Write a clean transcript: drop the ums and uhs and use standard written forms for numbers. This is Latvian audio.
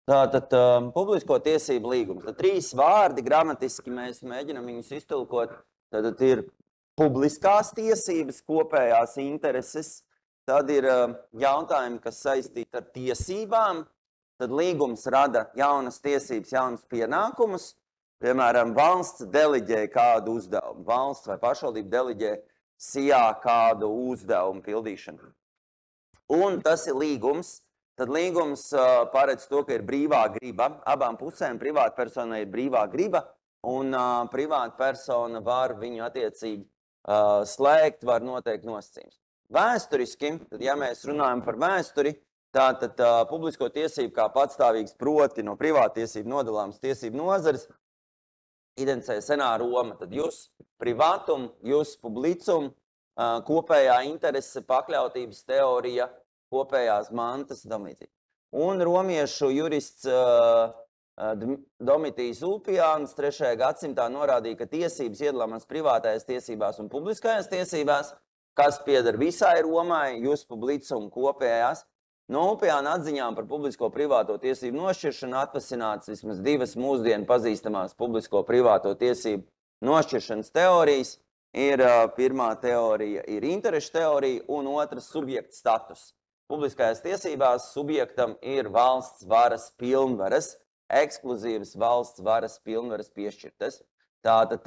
Tātad publisko tiesību līgums. Tad 3 vārdi gramatiski mēs mēģinam viņus iztulkot. Tātad ir publiskās tiesības, kopējās intereses. Tad ir jautājumi, kas saistīti ar tiesībām. Tad līgums rada jaunas tiesības, jaunas pienākumus. Piemēram, valsts deleģē kādu uzdevumu. Valsts vai pašvaldība deleģē SIA kādu uzdevumu pildīšanu. Un tas ir līgums. Tad līgums paredz to, ka ir brīvā griba. Abām pusēm privātpersonai ir brīvā griba, un privātpersona var viņu attiecīgi slēgt, var noteikt nosacījumus. Vēsturiski, tad, ja mēs runājam par vēsturi, tātad publisko tiesību kā patstāvīgs proti no privātiesību nodalāmas tiesību nozares identificē senā Roma. Tad jus privātum, jus publicum, kopējā interese, pakļautības teorija, kopējās mantas, domīcīgi. Un romiešu jurists Domitijs Ulpiāns 3. gadsimtā norādīja, ka tiesības iedalāmas privātajās tiesībās un publiskajās tiesībās, kas pieder visai Romai, jus publicum kopējās. No Ulpiāna atziņām par publisko privāto tiesību nošķiršanu atvasināts vismaz 2 mūsdienu pazīstamās publisko privāto tiesību nošķiršanas teorijas. Ir pirmā teorija ir interešu teorija un otra subjekta status. Publiskajās tiesībās subjektam ir valsts varas pilnvaras, ekskluzīvas valsts varas pilnvaras piešķirtas. Tātad